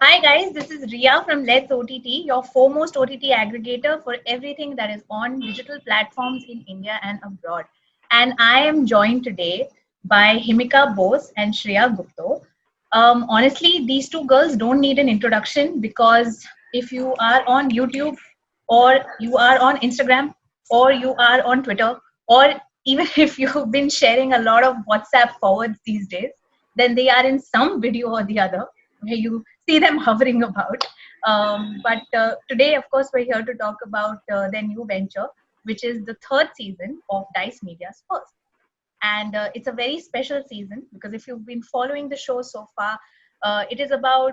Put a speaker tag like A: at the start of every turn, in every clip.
A: Hi guys, this is Ria from Let's OTT, your foremost OTT aggregator for everything that is on digital platforms in India and abroad. And I am joined today by Himika Bose and Shreya Gupta. Honestly, these two girls don't need an introduction because if you are on YouTube or you are on Instagram or you are on Twitter or even if you've been sharing a lot of WhatsApp forwards these days, then they are in some video or the other where you see them hovering about. But today, of course, we're here to talk about their new venture, which is the third season of Dice Media's First. And it's a very special season because if you've been following the show so far, it is about,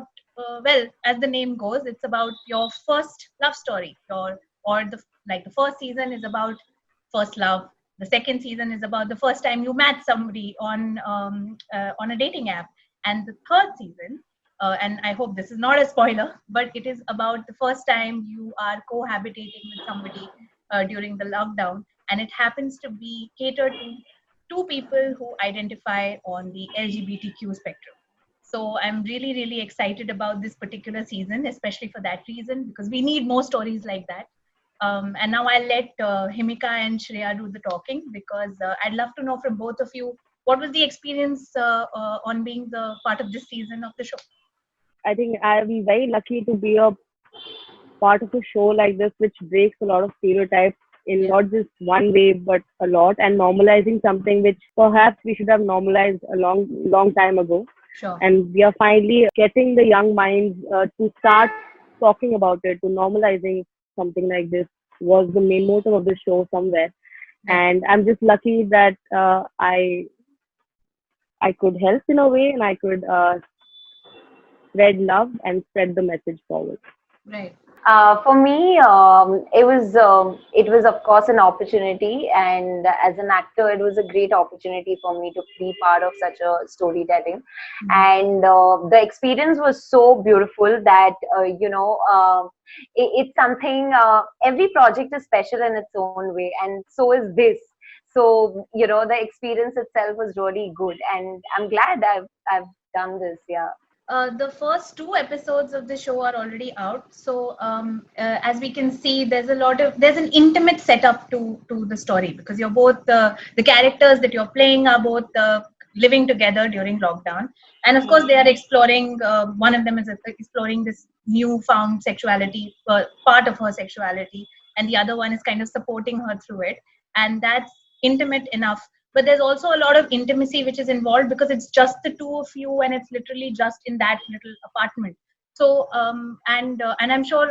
A: well, as the name goes, it's about your first love story. The first season is about first love. The second season is about the first time you met somebody on a dating app, and the third season, and I hope this is not a spoiler, but it is about the first time you are cohabitating with somebody during the lockdown, and it happens to be catered to two people who identify on the LGBTQ spectrum. So I'm really, really excited about this particular season, especially for that reason, because we need more stories like that. And now I'll let Himika and Shreya do the talking because I'd love to know from both of you what was the experience on being the part of this season of the show.
B: I think I'm very lucky to be a part of a show like this, which breaks a lot of stereotypes in
A: Yeah,
B: not just one way, but a lot, and normalizing something which perhaps we should have normalized a long time ago.
A: sure.
B: And we are finally getting the young minds to start talking about it, to normalizing something like this was the main motive of the show somewhere.
A: Right.
B: And I'm just lucky that I could help in a way, and I could spread love and spread the message forward.
A: Right.
C: For me, it was of course an opportunity, and as an actor, it was a great opportunity for me to be part of such a storytelling.
A: Mhm.
C: And the experience was so beautiful that it's something. Every project is special in its own way, and so is this. So the experience itself was really good, and I'm glad I've done this. Yeah.
A: The first two episodes of the show are already out. So as we can see, there's an intimate setup to the story because you're both the characters that you're playing are both living together during lockdown, and of course they are exploring. One of them is exploring this newfound sexuality, part of her sexuality, and the other one is kind of supporting her through it, and that's intimate enough, but there's also a lot of intimacy which is involved because it's just the two of you and it's literally just in that little apartment. So and I'm sure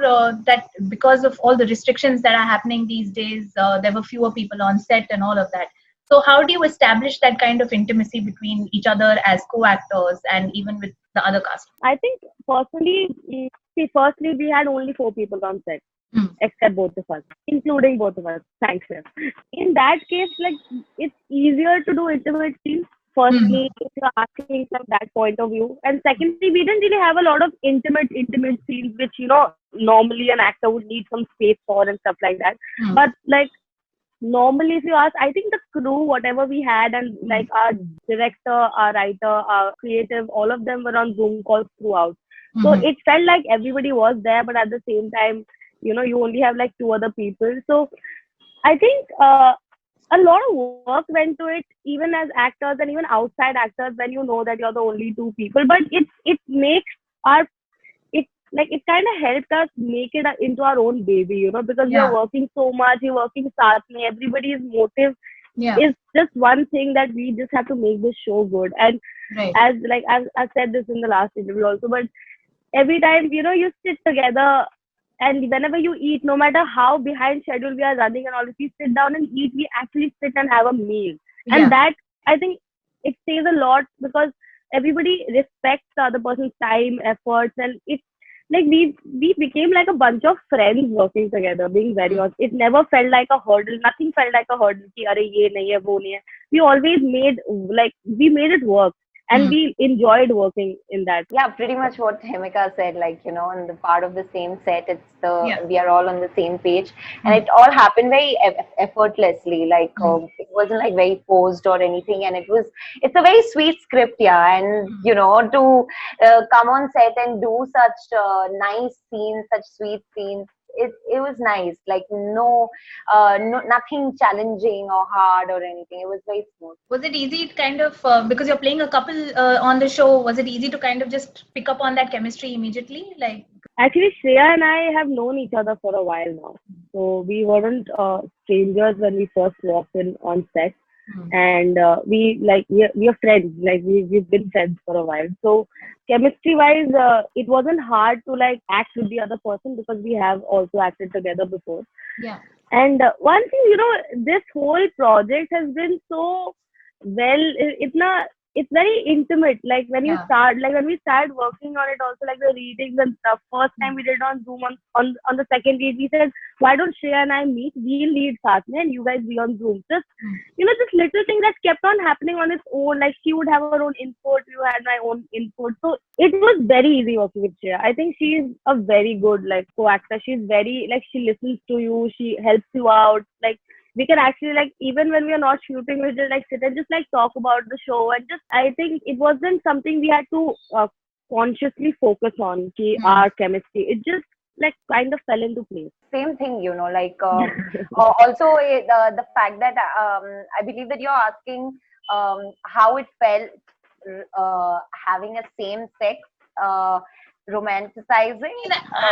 A: that because of all the restrictions that are happening these days, there were fewer people on set and all of that. So how do you establish that kind of intimacy between each other as co-actors and even with the other cast?
B: I think personally, see, firstly, we had only four people on set,
A: Hmm.
B: except both of us, including both of us. Thanks, sir. In that case, like it's easier to do intimate scenes.
A: Hmm.
B: Firstly, if you're asking from that point of view, and secondly, we didn't really have a lot of intimate scenes, which normally an actor would need some space for and stuff like that.
A: Hmm.
B: But like normally, if you ask, I think the crew, whatever we had, and
A: Hmm.
B: like our director, our writer, our creative, all of them were on Zoom calls throughout. So
A: Hmm.
B: it felt like everybody was there, but at the same time, you only have like two other people. So I think a lot of work went to it, even as actors and even outside actors, when you know that you're the only two people. But it makes our it like it kind of helped us make it into our own baby, because we are
A: Yeah.
B: working so much, we're working sharply. Everybody's motive
A: Yeah.
B: is just one thing, that we just have to make this show good. And
A: Right.
B: as like I said this in the last interview also, but every time you sit together, and whenever you eat, no matter how behind schedule we are running and all, if we sit down and eat, we actually sit and have a meal. And
A: Yeah.
B: that, I think, it says a lot, because everybody respects the other person's time, efforts, and it's like we became like a bunch of friends working together, being very
A: Hmm.
B: honest. It never felt like a hurdle. Nothing felt like a hurdle. Ki, Arey, ye nahi hai, wo nahi hai. We always made, like, we made it work. and we enjoyed working in that.
C: Yeah, pretty much what Himika said. Like, in the part of the same set,
A: Yeah.
C: we are all on the same page, and
A: Mm.
C: it all happened very effortlessly. Like,
A: Mm.
C: it wasn't like very posed or anything, and it's a very sweet script, yeah. And to come on set and do such nice scenes, such sweet scenes. It was nice. Like, no, nothing challenging or hard or anything. It was very smooth.
A: Was it easy to kind of, because you're playing a couple on the show, was it easy to kind of just pick up on that chemistry immediately? Like,
B: Actually, Shreya and I have known each other for a while now. So we weren't strangers when we first walked in on set. And we are friends. Like we've been friends for a while. So chemistry wise, it wasn't hard to like act with the other person because we have also acted together before.
A: yeah.
B: And one thing, this whole project has been so well. It's very intimate. Like when you
A: Yeah.
B: start, like when we started working on it, also like the readings and stuff. First time we did on Zoom on the second read, we said, why don't Shreya and I meet? We'll lead Saath mein and you guys be on Zoom. Just this little thing that kept on happening on its own. Like she would have her own input, you had my own input. So it was very easy working with Shreya. I think she is a very good like co-actor. She's very like she listens to you, she helps you out. Like we can actually like even when we are not shooting, we just like sit and just like talk about the show and just I think it wasn't something we had to consciously focus on our chemistry. It just like kind of fell into place.
C: Same thing, like also the fact that I believe that you're asking how it felt having a same sex romanticizing.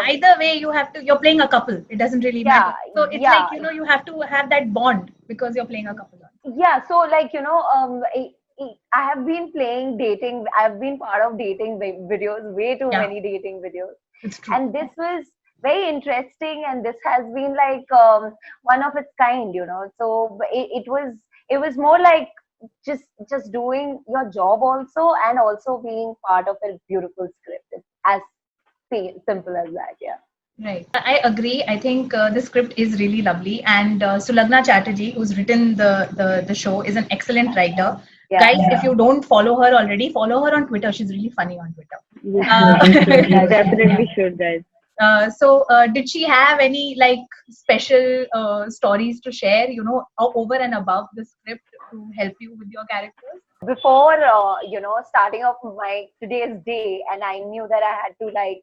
A: Either way, you're playing a couple. It doesn't really matter. So it's like, you have to have that bond because you're playing a couple.
C: Yeah. So like, I have been playing dating. I've been part of dating videos, way too many dating videos.
A: It's true.
C: And this was very interesting, and this has been like one of its kind, So it was more like just doing your job also, and also being part of a beautiful script. It's as simple as that. Yeah.
A: Right. I agree. I think the script is really lovely, and Sulagna Chatterjee, who's written the show, is an excellent writer.
C: Yeah.
A: Guys, if you don't follow her already, follow her on Twitter. She's really funny on Twitter.
B: Yeah, definitely should, guys.
A: So did she have any like special stories to share, over and above the script to help you with your characters?
C: Before, starting off my today's day, and I knew that I had to like,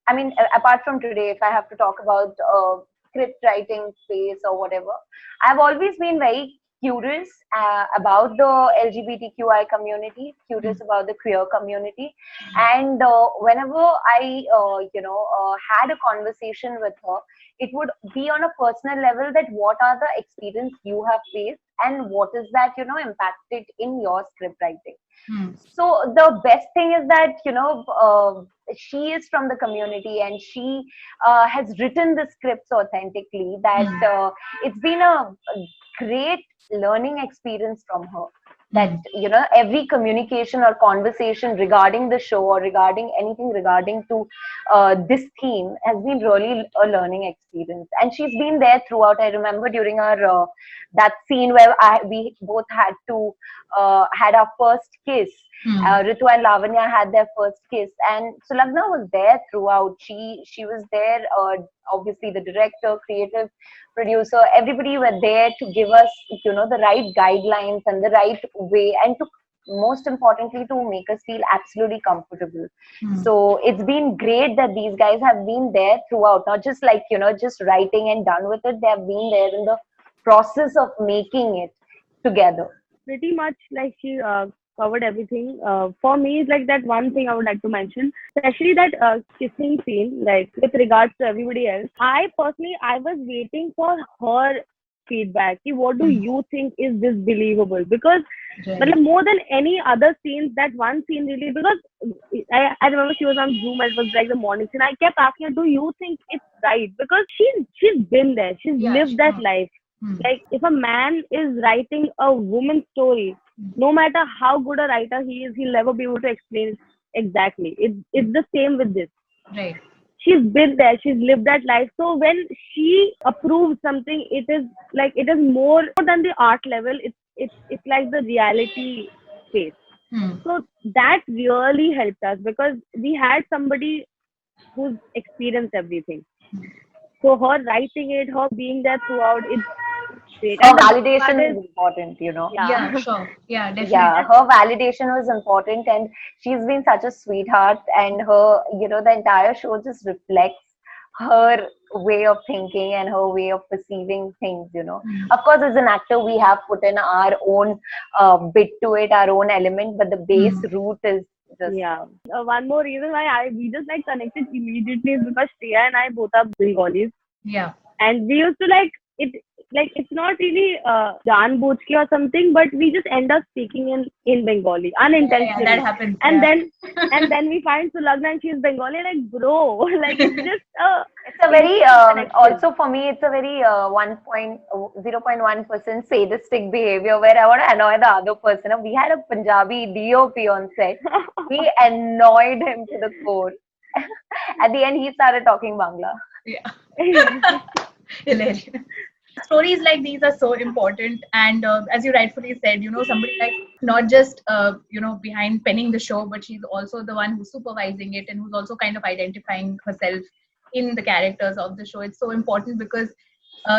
C: I mean, apart from today, if I have to talk about script writing space or whatever, I've always been very curious about the LGBTQI community, curious about the queer community. And whenever I, had a conversation with her, it would be on a personal level that what are the experience you have faced and what is that, impacted in your script writing. So the best thing is that, she is from the community and she has written the scripts authentically, that it's been a great learning experience from her, that every communication or conversation regarding the show or regarding anything regarding to this theme has been really a learning experience, and she's been there throughout. I remember during our that scene where we both had to had our first kiss. Ritu and Lavanya had their first kiss, and Sulagna was there throughout. She was there. Obviously, the director, creative producer, everybody were there to give us, the right guidelines and the right way, and to most importantly to make us feel absolutely comfortable. So it's been great that these guys have been there throughout, not just like just writing and done with it. They have been there in the process of making it together.
B: Pretty much like she covered everything. For me, it's like that one thing I would like to mention, especially that kissing scene, like with regards to everybody else. I was waiting for her feedback. What do you think, is this believable? Because but more than any other scenes, that one scene really, because I remember she was on Zoom and it was like the morning scene. I kept asking her, do you think it's right? Because she's been there. She's lived that life. Like if a man is writing a woman's story, no matter how good a writer he is, he'll never be able to explain it exactly. It's the same with this.
A: Right.
B: She's been there. She's lived that life. So when she approves something, it is more than the art level. It's like the reality space. So that really helped us because we had somebody who's experienced everything. So her writing it, her being there throughout, it's great.
C: Her
B: And the best part
C: validation
B: is,
C: is important, you know.
B: yeah,
A: Yeah, sure. Yeah,
C: Yeah,
A: definitely.
C: her validation was important, and she's been such a sweetheart, and her, you know, the entire show just reflects her way of thinking and her way of perceiving things, you know.
A: Mm.
C: Of course, as an actor, we have put in our own bit to it, our own element, but the base
A: Mm.
C: root is just
B: yeah. One more reason why we just like connected immediately is because Shreya and I both are Bengalis,
A: Yeah.
B: and we used to like it's not really janbujhke or something, but we just end up speaking in Bengali
A: Yeah, that
B: unintentionally,
A: happens.
B: and
A: Yeah.
B: then we find Sulagna and she's Bengali, like bro, like it's just a
C: it's a very
B: instant connection.
C: also for me it's a very 0.1% sadistic behavior where I want to annoy the other person. We had a Punjabi DOP on set. We annoyed him to the core. At the end, he started talking Bangla.
A: Yeah. Hilarious. Stories like these are so important, and as you rightfully said, somebody like not just behind penning the show, but she's also the one who's supervising it and who's also kind of identifying herself in the characters of the show. It's so important because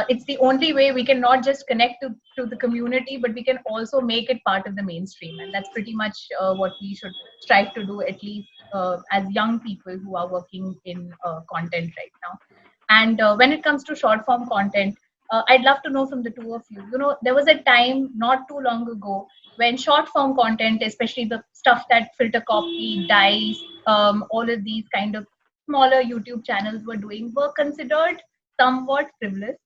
A: it's the only way we can not just connect to the community, but we can also make it part of the mainstream, and that's pretty much what we should strive to do, at least as young people who are working in content right now. And when it comes to short form content, I'd love to know from the two of you. There was a time not too long ago when short form content, especially the stuff that Filter Copy, Dice, all of these kind of smaller YouTube channels were doing, were considered somewhat frivolous.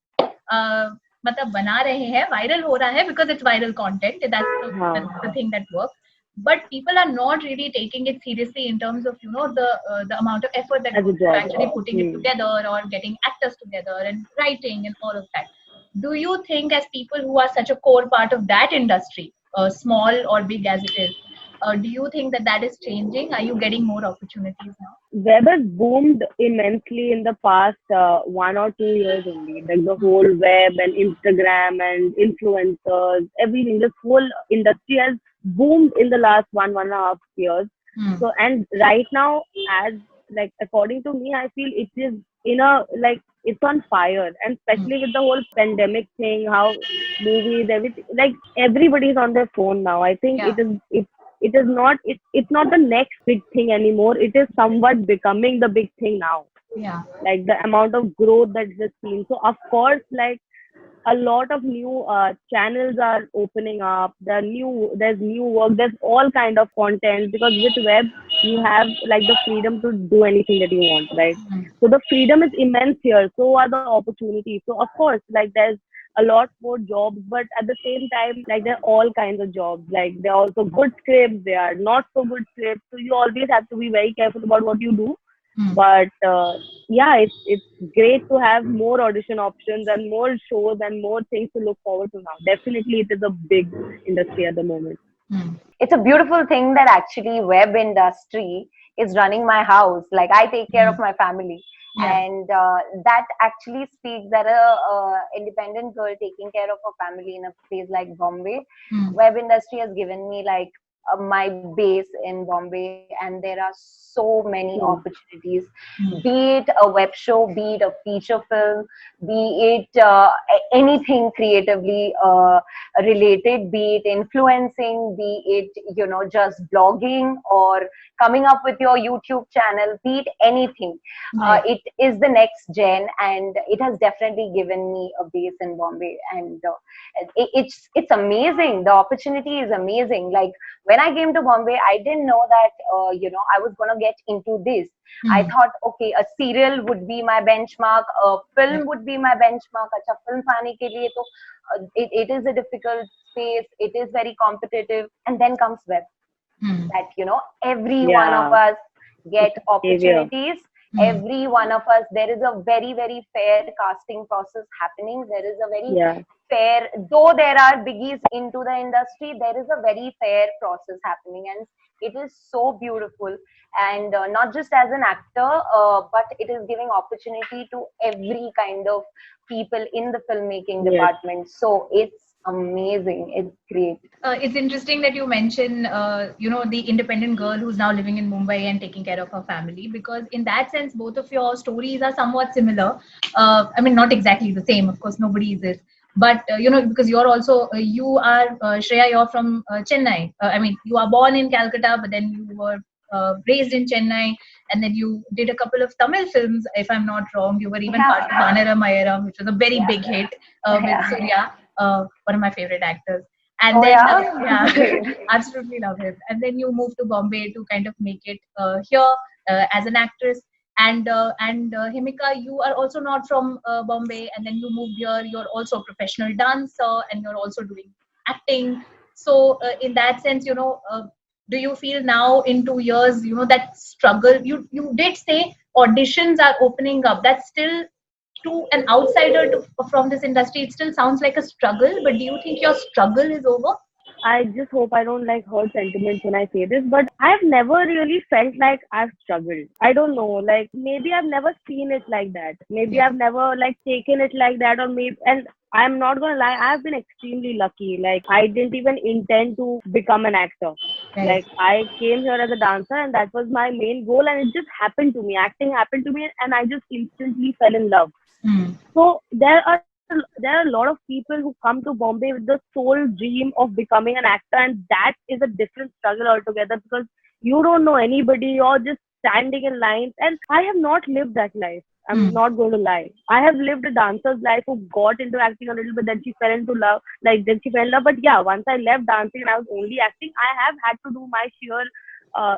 A: मतलब बना रहे हैं, viral हो रहा है because it's viral content. That's the thing that works. But people are not really taking it seriously in terms of the amount of effort that
B: As a
A: goes into
B: job.
A: actually putting it together or getting actors together and writing and all of that. Do you think, as people who are such a core part of that industry, small or big as it is, do you think that is changing? Are you getting more opportunities now?
B: Web has boomed immensely in the past 1 or 2 years only. Like the whole web and Instagram and influencers, everything. This whole industry has boomed in the last 1.5 years. So, and right now, as like according to me, I feel it is in a like it's on fire, and especially with the whole pandemic thing, how movies, everything, like everybody's on their phone now. I think
A: Yeah.
B: it is not it's not the next big thing anymore. It is somewhat becoming the big thing now,
A: Yeah.
B: like the amount of growth that is seen. So of course, like a lot of new channels are opening up. There's new work, there's all kind of content, because with web you have like the freedom to do anything that you want, right? So the freedom is immense here, so are the opportunities. So of course, like there's a lot more jobs, but at the same time, like there are all kinds of jobs. Like there are also good scripts, there are not so good scripts, so you always have to be very careful about what you do. But yeah, it's great to have more audition options and more shows and more things to look forward to now. Definitely, it is a big industry at the moment.
C: It's a beautiful thing that actually web industry is running my house. Like I take care of my family.
A: Yeah.
C: And that actually speaks that a independent girl taking care of her family in a place like Bombay, web industry has given me like my base in Bombay, and there are so many opportunities. Be it a web show, be it a feature film, be it anything creatively related, be it influencing, be it just blogging or coming up with your YouTube channel, be it anything.
A: Right.
C: It is the next gen, and it has definitely given me a base in Bombay, and it's amazing. The opportunity is amazing. Like when I came to Bombay, I didn't know that I was gonna get into this. I thought, okay, a serial would be my benchmark, a film would be my benchmark. Acha, film paane ke liye to it is a difficult space. It is very competitive, and then comes web. That every one of us get opportunities. Every one of us, there is a very, very fair casting process happening. There is a very fair, though there are biggies into the industry, there is a very fair process happening, and it is so beautiful. And not just as an actor, but it is giving opportunity to every kind of people in the filmmaking department. So it's amazing. It's great.
A: It's interesting that you mention, the independent girl who's now living in Mumbai and taking care of her family, because in that sense, both of your stories are somewhat similar. I mean, not exactly the same, of course, nobody is this. But, because you're also, you are, Shreya, you're from Chennai. I mean, you are born in Calcutta, but then you were raised in Chennai, and then you did a couple of Tamil films, if I'm not wrong. You were even part of Vanara Mayaram, which was a very big hit with Surya, one of my favorite actors. And then, absolutely love him. And then you moved to Bombay to kind of make it here as an actress. And Himika, you are also not from Bombay, and then you moved here. You're also a professional dancer, and you're also doing acting. So, in that sense, do you feel now in 2 years, that struggle? You did say auditions are opening up. That's still, to an outsider from this industry, it still sounds like a struggle. But do you think your struggle is over?
B: I just hope I don't like hurt sentiments when I say this, but I've never really felt like I've struggled. I don't know, like maybe I've never seen it like that. Maybe I've never like taken it like that, or maybe, and I'm not gonna lie, I've been extremely lucky. Like I didn't even intend to become an actor.
A: Right.
B: Like I came here as a dancer, and that was my main goal, and it just happened to me. Acting happened to me, and I just instantly fell in love. So there are a lot of people who come to Bombay with the sole dream of becoming an actor, and that is a different struggle altogether, because you don't know anybody, you're just standing in lines, and I have not lived that life. I'm not going to lie. I have lived a dancer's life who got into acting a little bit, then she fell into love, then she fell in love. But yeah, once I left dancing and I was only acting, I have had to do my sheer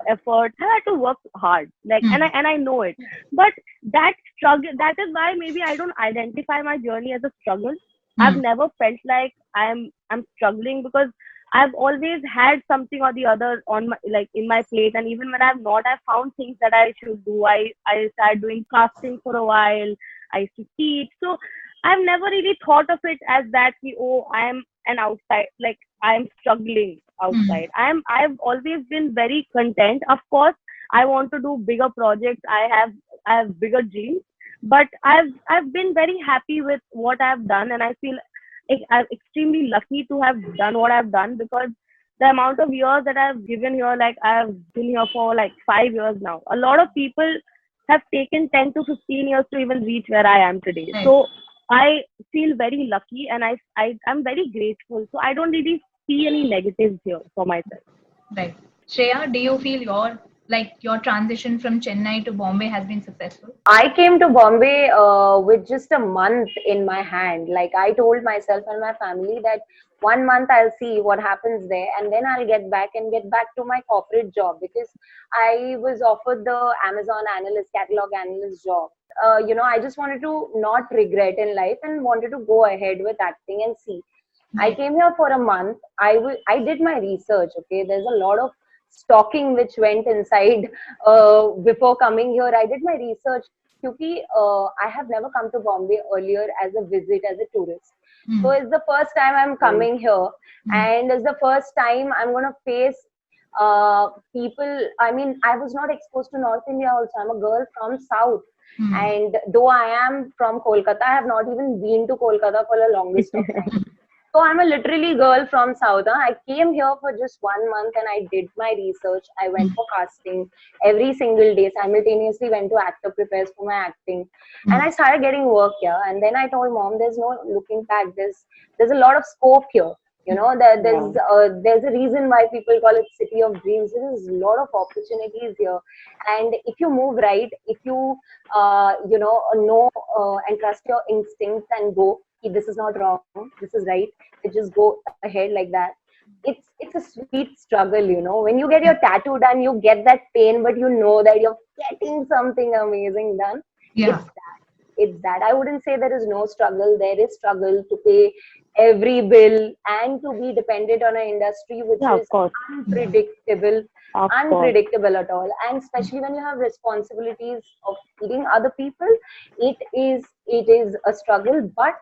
B: effort. I had to work hard, and I know it. But that struggle, that is why maybe I don't identify my journey as a struggle. I've never felt like I'm struggling, because I've always had something or the other on my, like in my plate, and even when I've not, I found things that I should do. I started doing casting for a while. I used to teach, so I've never really thought of it as that. I'm an outside, like I'm struggling outside. I've always been very content. Of course, I want to do bigger projects. I have bigger dreams, but I've been very happy with what I've done, and I feel I'm extremely lucky to have done what I've done, because the amount of years that I've given here, like I've been here for like 5 years now. A lot of people have taken 10 to 15 years to even reach where I am today.
A: Right.
B: So I feel very lucky, and I'm very grateful. So I don't really see any negatives here for myself.
A: Right. Shreya, do you feel your transition from Chennai to Bombay has been successful?
C: I came to Bombay with just a month in my hand. Like I told myself and my family that 1 month I'll see what happens there, and then I'll get back to my corporate job, because I was offered the Amazon analyst, catalog analyst job. I just wanted to not regret in life and wanted to go ahead with acting and see. I came here for a month. I did my research. Okay, there's a lot of stalking which went inside before coming here. I did my research because I have never come to Bombay earlier as a visit, as a tourist. So it's the first time I'm coming here, and it's the first time I'm gonna face people. I mean, I was not exposed to North India also. I'm a girl from South. And though I am from Kolkata, I have not even been to Kolkata for the longest of time. So I'm a literally girl from South. I came here for just 1 month and I did my research. I went for casting every single day. Simultaneously went to actor prepares for my acting, and I started getting work here. And then I told mom, "There's no looking back. There's a lot of scope here. There's a reason why people call it city of dreams. There's a lot of opportunities here, and if you move right, if you know and trust your instincts and go, this is not wrong, this is right, you just go ahead like that." It's a sweet struggle, when you get your tattoo done, you get that pain, but you know that you're getting something amazing done. It's that I wouldn't say there is no struggle. There is struggle to pay every bill and to be dependent on an industry which is unpredictable at all, and especially when you have responsibilities of feeding other people, it is a struggle. But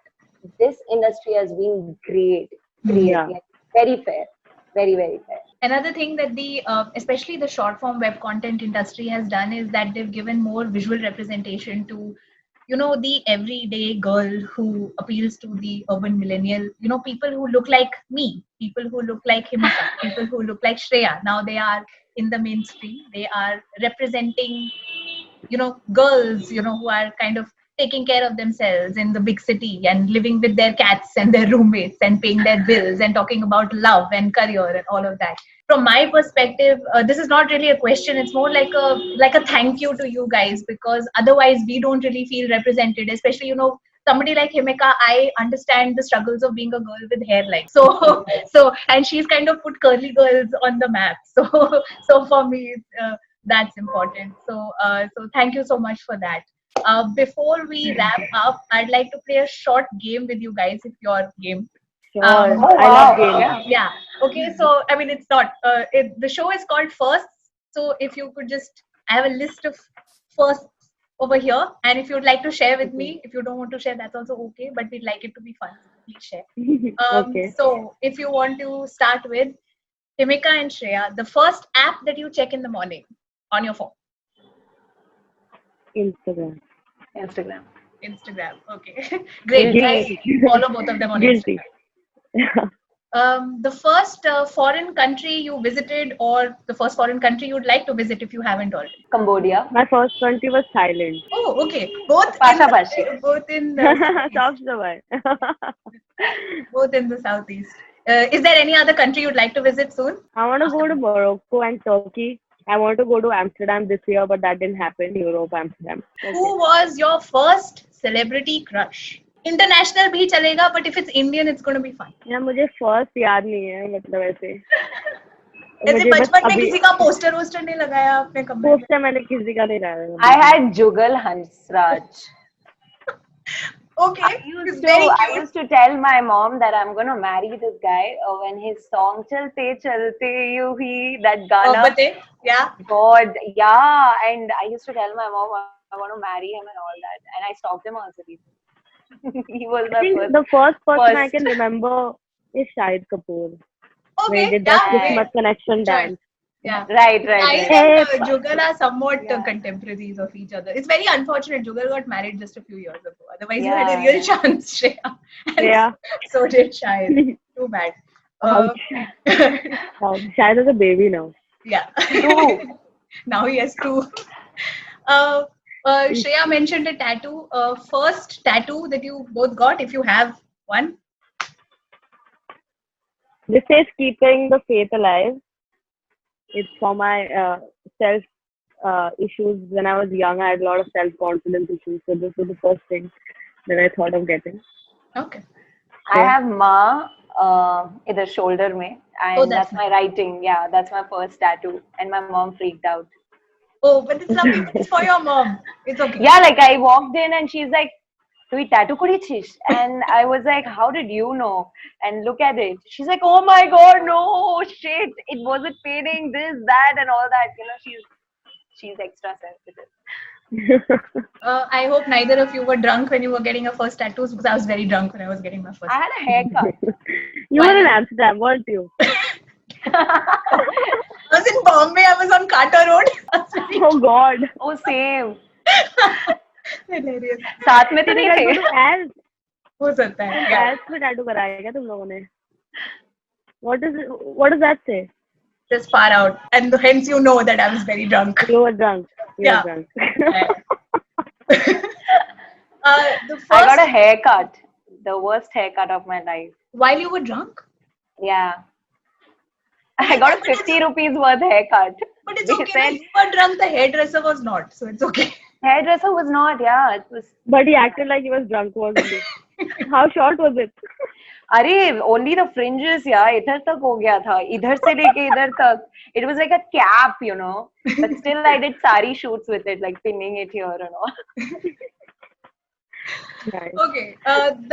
C: this industry has been great, like, very fair, very, very fair.
A: Another thing that the especially the short form web content industry has done is that they've given more visual representation to the everyday girl who appeals to the urban millennial, people who look like me, people who look like Himika, people who look like Shreya. Now they are in the mainstream. They are representing, girls, who are kind of taking care of themselves in the big city and living with their cats and their roommates and paying their bills and talking about love and career and all of that. From my perspective, this is not really a question. It's more like a thank you to you guys, because otherwise we don't really feel represented, especially somebody like Himika. I understand the struggles of being a girl with hair like so, and she's kind of put curly girls on the map. So for me, that's important. So thank you so much for that. Before we wrap up, I'd like to play a short game with you guys, if you're game.
B: Sure.
A: Um,
C: Oh,
B: I love
C: wow.
B: games.
C: Yeah.
A: yeah. Okay. So I mean, it's not. The show is called Firsts. So if you could just, I have a list of firsts over here, and if you'd like to share with me, if you don't want to share, that's also okay. But we'd like it to be fun. So please share.
B: Okay.
A: So if you want to start with Himika and Shreya, the first app that you check in the morning on your phone.
B: Instagram.
C: Instagram.
A: Instagram. Okay. Great.
B: Guilty.
A: I follow both of them on
B: Guilty.
A: Instagram. The first foreign country you visited, or the first foreign country you'd like to visit if you haven't already.
C: Cambodia.
B: My first country was Thailand.
A: Oh, okay. Both
C: Pasha-pashi.
A: both in the
B: Soft Dubai.
A: both in the southeast. Is there any other country you'd like to visit soon?
B: I want to go to Morocco and Turkey. I want to go to Amsterdam this year, but that didn't happen. Europe, Amsterdam.
A: Who was your first celebrity crush? International भी चलेगा, but if it's Indian, it's going to be fun.
B: यार मुझे first याद नहीं है, मतलब ऐसे
A: ऐसे
B: मुझे बस
A: बचपन में
B: अभी
A: किसी का पोस्टर वोस्टर नहीं लगाया आपने कमरे में?
B: पोस्टर मैंने किसी का नहीं लगाया.
C: I had Jugal Hansraj.
A: Okay, it's very
C: I
A: cute.
C: used to tell my mom that I'm gonna marry this guy when his song Chalte Chalte You Hi, that Gana.
A: Bate, yeah.
C: God, yeah. And I used to tell my mom I want to marry him and all that. And I stalked him also. He was
B: I
C: my
B: think
C: first.
B: the first person I
C: first.
B: can remember is Shahid Kapoor. When he
A: Okay,
B: did that
A: yeah,
B: Christmas
A: okay.
B: connection
A: Sure.
B: dance.
A: Yeah.
C: Right.
A: Shahid
B: Hey,
A: and Jugal are somewhat
C: Yeah.
A: contemporaries of each other. It's very unfortunate. Jugal got married just a few years ago. Otherwise, you had a
C: Yeah,
A: real chance, Shreya. And
B: Yeah.
A: so did Shahid. Too bad.
B: Ouch. Shahid is a baby now.
A: Yeah.
C: Two.
A: Now he has two. Shreya mentioned a tattoo. First tattoo that you both got, if you have one.
B: This is keeping the faith alive. It's for my self issues. When I was young, I had a lot of self-confidence issues. So this was the first thing that I thought of getting.
A: Okay.
C: I have Ma either shoulder mein, and
A: Oh, that's
C: that's my writing. Yeah, that's my first tattoo. And my mom freaked out.
A: Oh, but it's lovely. But it's for your mom. It's okay.
C: Yeah, like I walked in and she's like, "Tu tattoo korichish?" And I was like, "How did you know?" And look at it. She's like, "Oh my god, no shit! It wasn't fading. This, that, and all that." You know, she's extra sensitive.
A: I hope neither of you were drunk when you were getting your first tattoos, because I was very drunk when I was getting my first.
C: I had a haircut.
B: You were in Amsterdam, weren't you?
A: I was in Bombay. I was on Carter Road. I was very
B: Oh God.
C: Oh, same.
A: hilarious.
C: साथ में तो नहीं
B: Did you
C: थे.
B: go to Alps?
A: हो सकता है. Yeah.
B: Alps में tattoo कराया क्या तुम लोगों ने? What does that say?
A: Just far out, and hence you know that I was very drunk.
B: You were drunk. You
A: Yeah.
B: were drunk.
A: The first,
C: I got a haircut. The worst haircut of my life.
A: while you were drunk,
C: Yeah. I got a 50 rupees worth haircut.
A: but it's
C: They
A: okay.
C: said-
A: When you were drunk, the hairdresser was not, so it's okay.
C: Hairdresser was not, yeah. It was,
B: But he acted like he was drunk, wasn't he? How short was it?
C: अरे, only the fringes, yeah. इधर तक हो गया था. इधर से लेके इधर तक. It was like a cap, you know. But still, I did sari shoots with it, like pinning it here and all.
B: Nice.
A: Okay.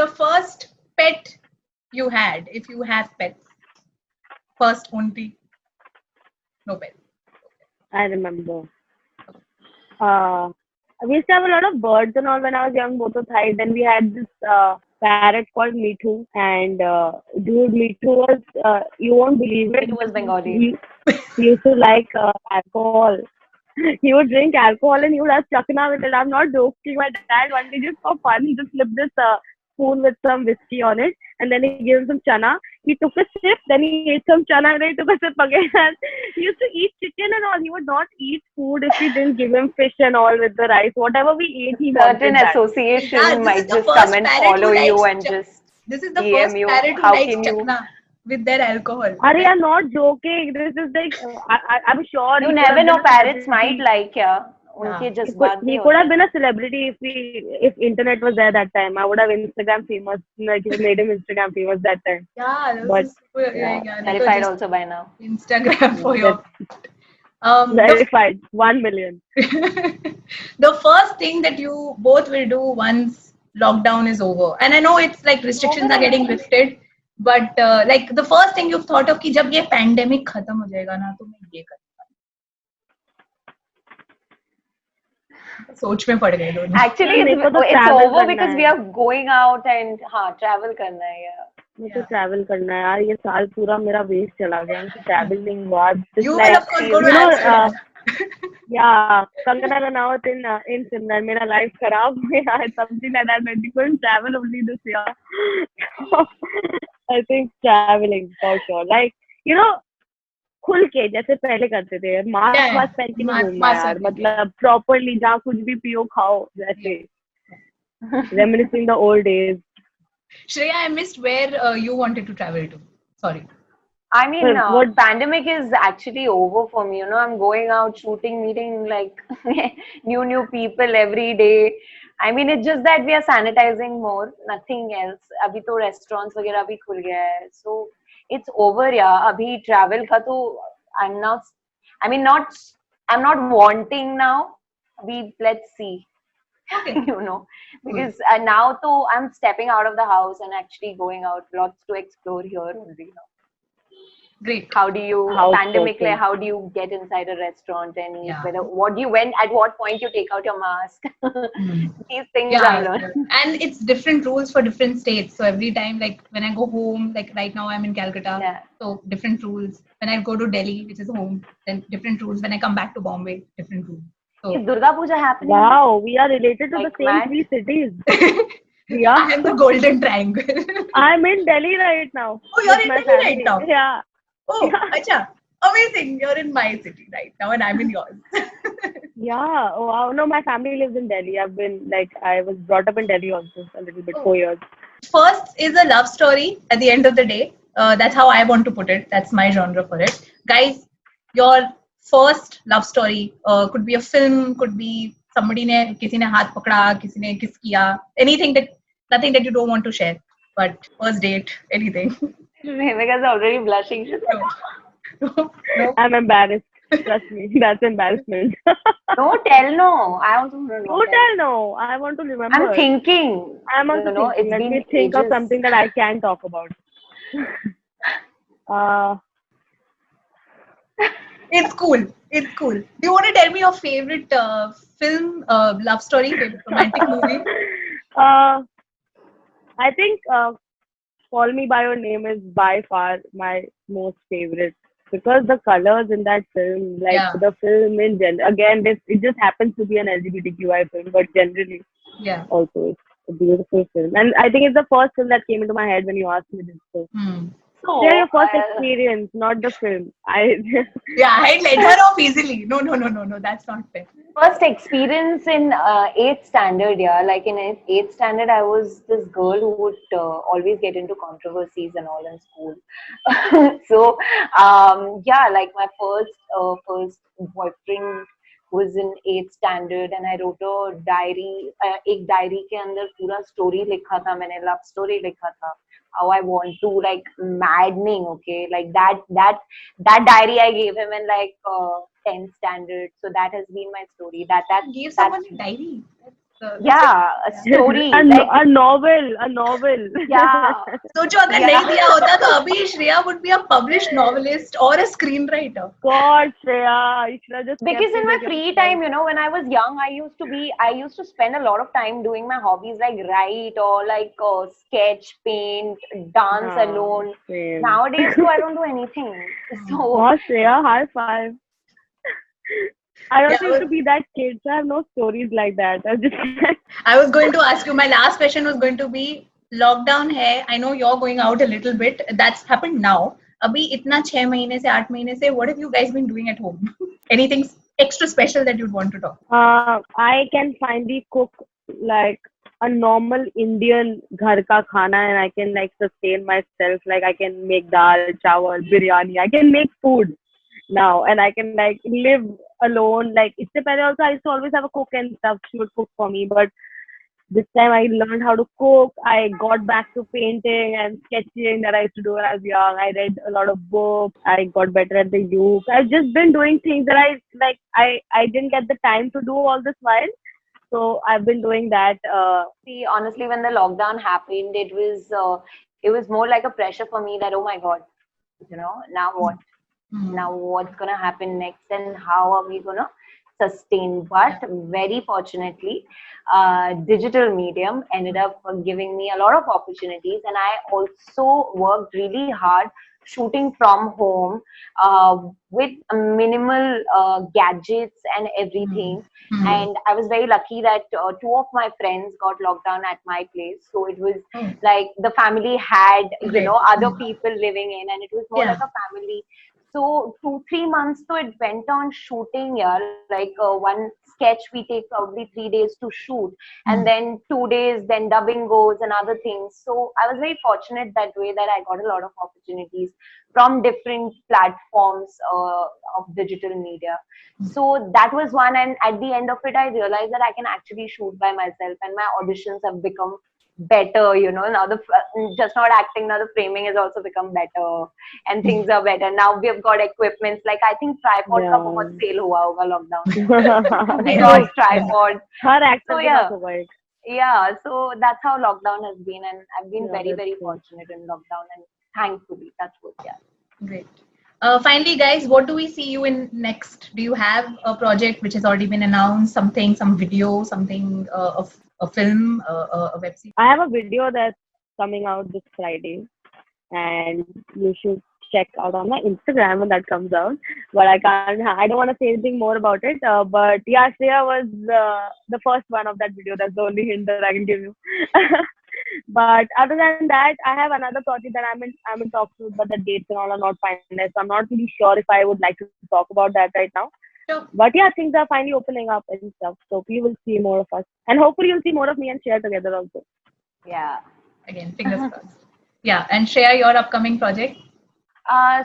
A: The first pet you had, if you have pets, first only, no pet.
B: I remember. We used to have a lot of birds and all when I was young, both of Thai. Then we had this parrot called Mithu. And dude, Mithu was, you won't believe it.
C: It was Bengali.
B: He used to like alcohol. He would drink alcohol and he would have chakna with it. I'm not joking. My dad one day just for fun, he just slipped this spoon with some whiskey on it, and then he gave him some chana. He took a sip, then he ate some chana, and then he took a sip again. And he used to eat chicken and all. He would not eat food if we didn't give him fish and all with the rice. Whatever we ate, he
C: Certain
B: wanted that.
C: association
A: Yeah, this is
C: might
A: the
C: just
A: first
C: come and
A: parent
C: follow
A: who
C: you
A: likes
C: and just
A: this is the
C: DM
A: first
C: you.
A: parent who
C: How
A: likes
C: can you?
A: chakna with their alcohol.
B: Arey, I'm not joking. This is like, I'm sure
C: You
B: he could
C: never
B: have been
C: know.
B: a
C: Parents might
B: celebrity.
C: like ya.
A: Yeah.
C: उनके जज्बात भी
B: He could
C: होते
B: have
C: हैं.
B: been a celebrity if internet was there that time. I would have Instagram famous, like made him Instagram famous that time.
A: Yeah, this
B: But
A: is super,
C: Yeah,
A: yeah, like
C: verified
A: just
C: also by now.
A: Instagram for your.
B: that's
A: The,
B: verified 1 million.
A: the first thing that you both will do once lockdown is over, and I know it's like restrictions are getting lifted, but like the first thing you've thought of कि जब ये pandemic खत्म हो जाएगा ना तो मैं ये करूँगा. सोच में पड़ गए दोनों.
C: Actually,
B: मेरे को तो
C: it's
B: travel
C: over
B: करना
C: because we
B: है.
C: are going out and हाँ travel करना है. Yeah.
B: मेरे को ट्रैवल करना है यार. ये साल पूरा मेरा वेस्ट चला गया. ट्रैवल नहीं हुआ.
A: You will of course go to Amsterdam.
B: Yeah, Kangana Ranaut in Simran. मेरा life खराब हो गया. Something like that. But we couldn't travel only this year. I think traveling for sure. Like, you know, खुल के जैसे पहले करते थे. मास्क वास्क पहन के नहीं घूमना यार. मतलब properly जहाँ कुछ भी पियो खाओ जैसे. Reminiscing the old days.
A: Shreya, I missed where you wanted to travel to. Sorry.
C: I mean,
B: What-
C: pandemic is actually over for me. You know, I'm going out, shooting, meeting like new people every day. I mean, it's just that we are sanitizing more, nothing else. अभी तो restaurants वगैरह भी खुल गया है. So it's over, yeah. अभी travel का तो I'm not. I mean, I'm not wanting now. Let's see.
A: Okay.
C: You know, because now though I'm stepping out of the house and actually going out. Lots to explore here only now.
A: Great.
C: How do you pandemic
B: Housebroken.
C: like, how do you get inside a restaurant and eat?
A: Yeah.
C: Whether what do you when at what point you take out your mask? These things I
A: Yeah,
C: learned.
A: and it's different rules for different states. So every time, like when I go home, like right now I'm in Calcutta,
C: Yeah.
A: so different rules. When I go to Delhi, which is home, then different rules. When I come back to Bombay, different rules. So
C: Is Durga Puja happening?
B: Wow, we are related to
C: Like
B: the same
C: mad.
B: 3 cities.
A: I
B: Yeah,
A: am the golden triangle.
B: I'm in Delhi right now.
A: Oh, you're
B: with
A: in
B: my
A: Delhi right
B: family.
A: now?
B: Yeah.
A: Oh, acha. Amazing. You're in my city right now, and I'm in yours.
B: Yeah. Oh, wow. No, my family lives in Delhi. I was brought up in Delhi also a little bit,
A: Oh.
B: 4 years.
A: First is a love story at the end of the day. That's how I want to put it. That's my genre for it. Guys, your first love story could be a film, could be somebody ने किसी ने हाथ पकड़ा, किसी ने kiss किया, nothing that you don't want to share. But first date, anything.
C: Because already blushing.
A: No.
B: I'm embarrassed. Trust me, that's embarrassment.
C: No, tell no. I also don't know.
B: Don't tell no. I want to remember.
C: I'm thinking.
B: I'm also
C: you know,
B: thinking.
C: it's
B: Let
C: been
B: me think of
C: ages.
B: something that I can talk about.
A: It's cool. It's cool. Do you want to tell me your favorite film, love story, favorite romantic movie?
B: I think Call Me by Your Name is by far my most favorite because the colors in that film, like
A: Yeah.
B: the film in general, again, it just happens to be an LGBTQI film, but generally
A: Yeah.
B: also it's a beautiful film. And I think it's the first film that came into my head when you asked me this. So,
C: So,
B: share your first experience, not the film.
A: Yeah, I let her off easily. No, that's not fair.
C: first experience in 8th standard, yeah. Like in 8th standard, I was this girl who would always get into controversies and all in school. So, yeah, like my first boyfriend was in 8th standard and I wrote a diary. एक diary के अंदर पूरा story लिखा था मैंने, love story लिखा था. How I want to, like, maddening, okay, like that diary I gave him in like 10th standard. So that has been my story. That
A: Give someone a diary.
C: yeah, a story.
B: a novel.
C: Yeah.
A: सोचो अगर नहीं दिया होता तो अभी Shreya would be a published novelist or a screenwriter.
B: God, Shreya, you should have just
C: Because
B: kept
C: in
B: it
C: my
B: like
C: free
B: yourself.
C: time, you know, when I was young, I used to spend a lot of time doing my hobbies like write or like sketch, paint, dance alone.
B: Same.
C: Nowadays, too, I don't do anything. So
B: Oh, Shreya, high five. I
A: Yeah,
B: also used to be that kid, so I have no stories like that. I just
A: I was going to ask you, my last question was going to be lockdown hai. I know you're going out a little bit. That's happened now. अभी इतना 6 महीने से 8 महीने से what have you guys been doing at home? Anything extra special that you'd want to talk?
B: I can finally cook like a normal Indian ghar ka khana, and I can like sustain myself. Like I can make dal, chawal, biryani. I can make food now, and I can like live alone. Like इससे पहले also I used to always have a cook and stuff. She would cook for me, but this time I learned how to cook. I got back to painting and sketching that I used to do when I was young. I read a lot of books. I got better at the youth. I've just been doing things that I like. I didn't get the time to do all this while, so I've been doing that.
C: See, honestly, when the lockdown happened, it was more like a pressure for me that, oh my God, now what? Now what's gonna happen next, and how are we gonna sustain? But very fortunately, digital medium ended up giving me a lot of opportunities, and I also worked really hard shooting from home with minimal gadgets and everything. And I was very lucky that two of my friends got locked down at my place, so it was like the family had other people living in, and it was more like a family. So 2-3 months, so it went on shooting. Yeah, like one sketch we take probably 3 days to shoot, and then 2 days, then dubbing goes and other things. So I was very fortunate that way that I got a lot of opportunities from different platforms of digital media. So that was one, and at the end of it, I realized that I can actually shoot by myself, and my auditions have become better. Now just not acting, now the framing has also become better, and things are better. Now we have got equipments, like I think tripod का बहुत sale हुआ होगा lockdown. We got tripod.
B: Her actor
C: So yeah, so that's how lockdown has been, and I've been very fortunate in lockdown, and thankfully that's good. Yeah.
A: Great. Finally, guys, what do we see you in next? Do you have a project which has already been announced? Something, some video, something of a film, a web series?
B: I have a video that's coming out this Friday, and you should check out on my Instagram when that comes out. But I don't want to say anything more about it. But yeah, Shreya was the first one of that video. That's the only hint that I can give you. But other than that, I have another project that I'm in talks with, but the dates and all are not finalized. So I'm not really sure if I would like to talk about that right now.
A: Sure.
B: But yeah, things are finally opening up and stuff. So you will see more of us, and hopefully you'll see more of me and Shreya together also.
C: Yeah.
A: Again, fingers crossed. Yeah, and Shreya, your upcoming project?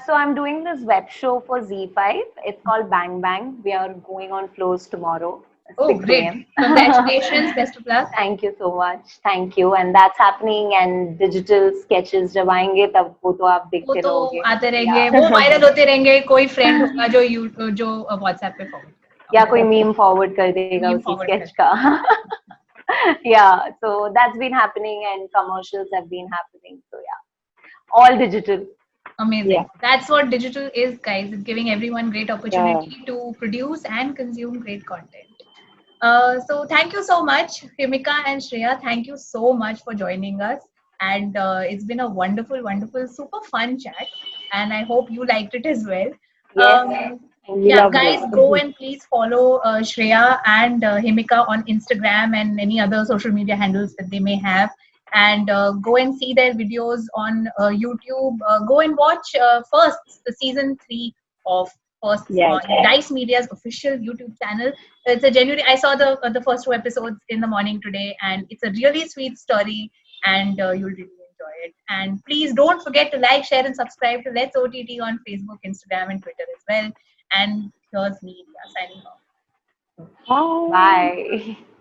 C: So I'm doing this web show for Z5. It's called Bang Bang. We are going on floors tomorrow.
A: Oh, great. Congratulations. Best of luck.
C: Thank you so much. Thank you. And that's happening, and digital sketches जब आएंगे तब वो तो आप देखते रहोगे.
A: वो तो आते रहेंगे, वो वायरल होते रहेंगे. कोई फ्रेंड होगा जो WhatsApp पे फॉरवर्ड करेगा.
C: या कोई मीम फॉरवर्ड कर देगा उसी sketch का. Yeah, so that's been happening, and commercials have been happening. So yeah, all digital.
A: Amazing. Yeah. That's what digital is, guys. It's giving everyone great opportunity to produce and consume great content. So thank you so much, Himika and Shreya. Thank you so much for joining us. And it's been a wonderful, super fun chat. And I hope you liked it as well.
C: Yes.
A: Yeah, guys, go and please follow Shreya and Himika on Instagram and any other social media handles that they may have. And go and see their videos on YouTube. Go and watch first the season 3 of First on Dice Media's official YouTube channel. It's a genuine. I saw the first 2 episodes in the morning today, and it's a really sweet story, and you'll really enjoy it. And please don't forget to like, share, and subscribe to Let's OTT on Facebook, Instagram, and Twitter as well. And here's me, signing off.
C: Bye.